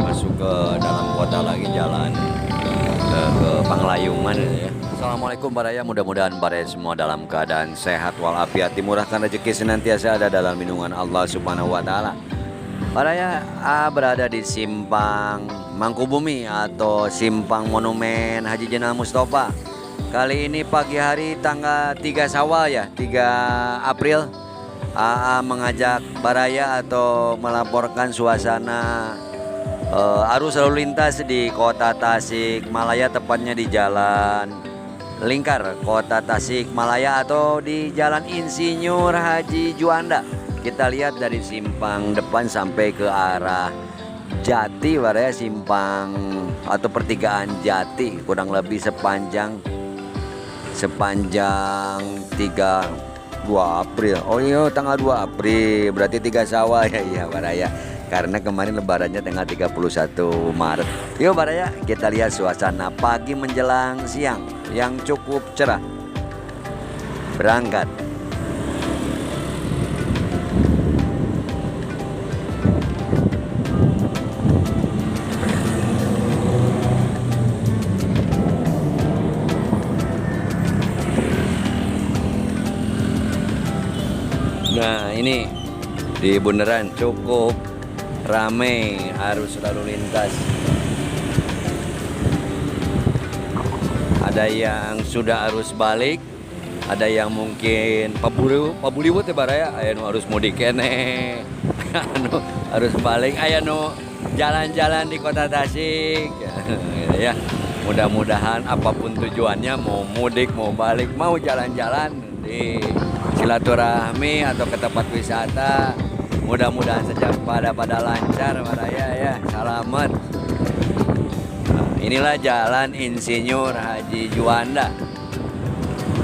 masuk ke dalam kota lagi, jalan ke Panglayungan ya. Assalamualaikum Baraya, mudah-mudahan Baraya semua dalam keadaan sehat walafiat, dimurahkan rezeki senantiasa ada dalam lindungan Allah Subhanahu wa taala. Baraya berada di Simpang Mangkubumi atau Simpang Monumen Haji Jenderal Mustafa. Kali ini pagi hari tanggal 3 Syawal ya, 3 April. AA mengajak Baraya atau melaporkan suasana arus lalu lintas di Kota Tasikmalaya, tepatnya di Jalan Lingkar Kota Tasikmalaya atau di Jalan Insinyur Haji Juanda. Kita lihat dari simpang depan sampai ke arah Jati, Baraya, simpang atau pertigaan Jati, kurang lebih sepanjang 2 April. Oh iya, tanggal 2 April berarti 3 Syawal ya. Iya Baraya, karena kemarin lebarannya tanggal 31 Maret. Yuk Baraya, kita lihat suasana pagi menjelang siang yang cukup cerah. Berangkat. Nah ini di bundaran cukup ramai arus lalu lintas. Ada yang sudah arus balik, ada yang mungkin pabuliwut ya Baraya, aya nu arus mudik kene. Anu arus balik, aya nu jalan-jalan di Kota Tasik. Ya, mudah-mudahan apapun tujuannya, mau mudik, mau balik, mau jalan-jalan di silaturahmi atau ke tempat wisata, mudah-mudahan saja pada lancar Baraya ya, selamat. Nah, inilah Jalan Insinyur Haji Juanda.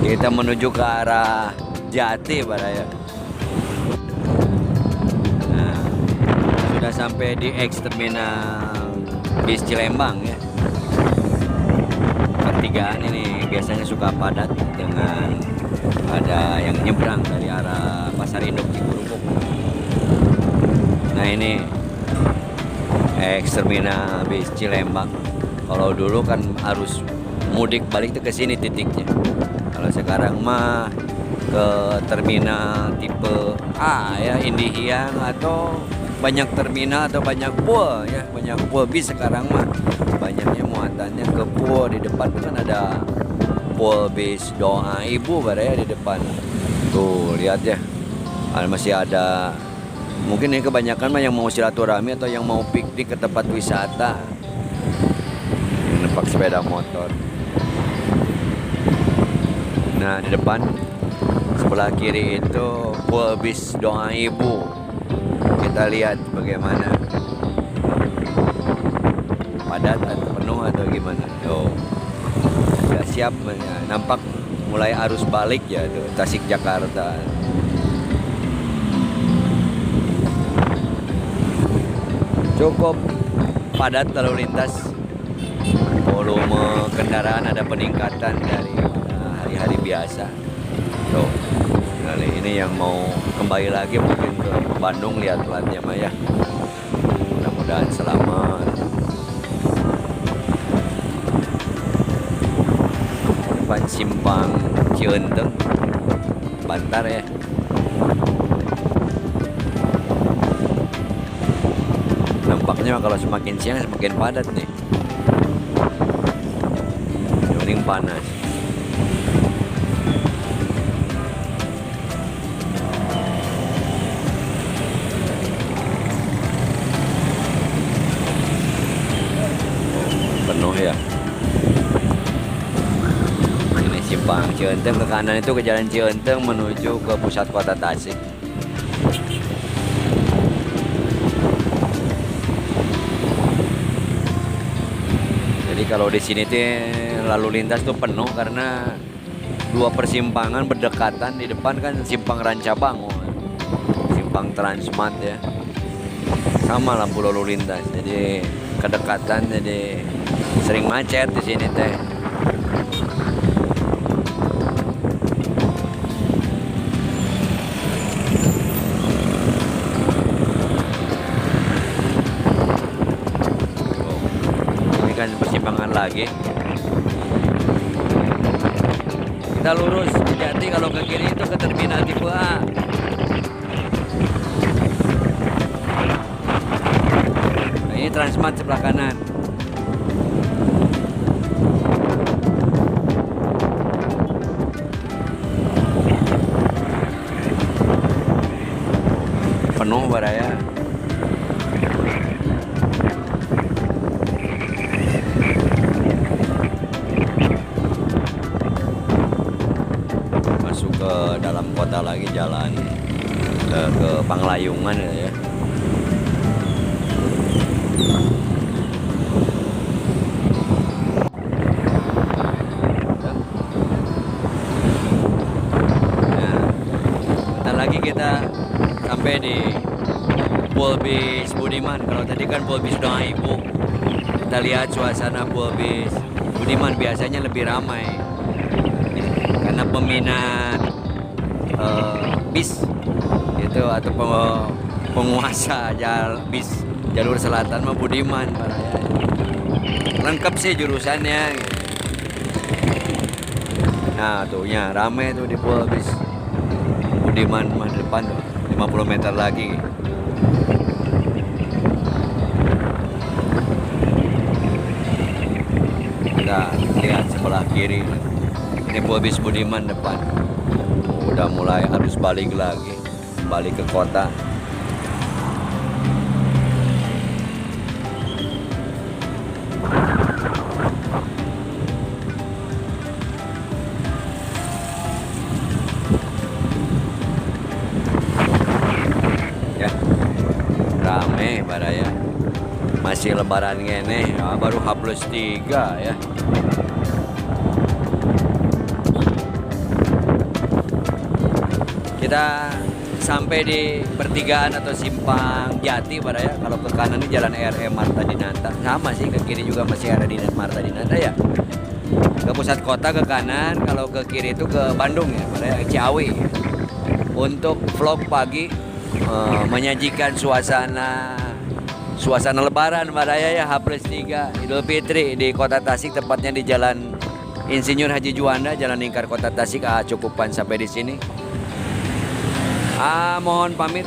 Kita menuju ke arah Jati Baraya. Nah, sudah sampai di terminal bis Cilembang ya. Pertigaan ini biasanya suka padat dengan ada yang nyebrang dari arah Pasar Induk Cikurubuk. Nah ini terminal bis Cilembang. Kalau dulu kan arus mudik balik itu ke sini titiknya. Kalau sekarang mah ke terminal tipe A ya, Indihiyang, atau banyak terminal atau banyak pool ya, banyak pool bis sekarang mah. Banyaknya muatannya ke pool. Di depan kan ada pool bis Doa Ibu Baraya di depan. Tuh lihat ya, masih ada. Mungkin ini kebanyakan mah yang mau silaturahmi atau yang mau piknik ke tempat wisata, yang nempak sepeda motor. Nah di depan sebelah kiri itu pool bis Doa Ibu. Kita lihat bagaimana, padat atau penuh atau gimana. Oh, sudah siap, nampak mulai arus balik ya tuh, Tasik Jakarta. Cukup padat lalu lintas, volume kendaraan ada peningkatan dari hari-hari biasa. Tuh, kali ini yang mau kembali lagi mungkin ke Bandung, lihat platnya Maya. Mudah-mudahan selamat. Depan simpang Cienteng, Bantar ya. Nampaknya kalau semakin siang semakin padat nih. Mending panas. Penuh ya. Ini simpang Cienteng, ke kanan itu ke Jalan Cienteng menuju ke pusat kota Tasik. Jadi kalau di sini tuh lalu lintas tuh penuh karena dua persimpangan berdekatan. Di depan kan simpang Rancabango, simpang Transmart ya, sama lampu lalu lintas. Jadi kedekatan, jadi sering macet di sini teh. persimpangan lagi. Kita lurus ke Jati, kalau ke kiri itu ke terminal tipe A. Nah, ini Transmart sebelah kanan. Penuh baraya. Masuk ke dalam kota lagi, jalan ke Panglayungan ya. Nah, lagi kita sampai di Pulbis Budiman. Kalau tadi kan Pulbis Doa Ibu, kita lihat suasana Pulbis Budiman biasanya lebih ramai karena peminat bis itu atau penguasa bis jalur selatan mah Budiman baraya. Lengkap sih jurusannya gitu. Nah tuhnya rame tuh di Pulbis Budiman mah depan tuh, 50 meter lagi. Kita lihat sebelah kiri, ini Pulbis Budiman depan. Udah mulai harus balik lagi, balik ke kota. Ya, rame baraya. Masih lebaran ngene, ya, baru H+3 ya. Kita sampai di pertigaan atau simpang Jati baraya. Kalau ke kanan ini jalan RM Marta Dinata. Sama sih, ke kiri juga masih ada di Marta Dinata ya. Ke pusat kota ke kanan, kalau ke kiri itu ke Bandung ya, baraya, Ciawi. Untuk vlog pagi menyajikan suasana lebaran baraya ya, H+3 Idul Fitri di Kota Tasik, tepatnya di Jalan Insinyur Haji Juanda, Jalan Lingkar Kota Tasik. Cukupan sampai di sini. Mohon pamit.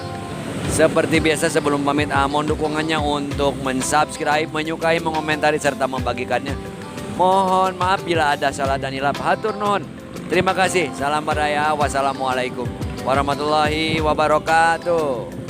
Seperti biasa sebelum pamit, mohon dukungannya untuk mensubscribe, menyukai, mengomentari, serta membagikannya. Mohon maaf bila ada salah dan hilaf. Hatur nuhun. Terima kasih. Salam baraya. Wassalamualaikum warahmatullahi wabarakatuh.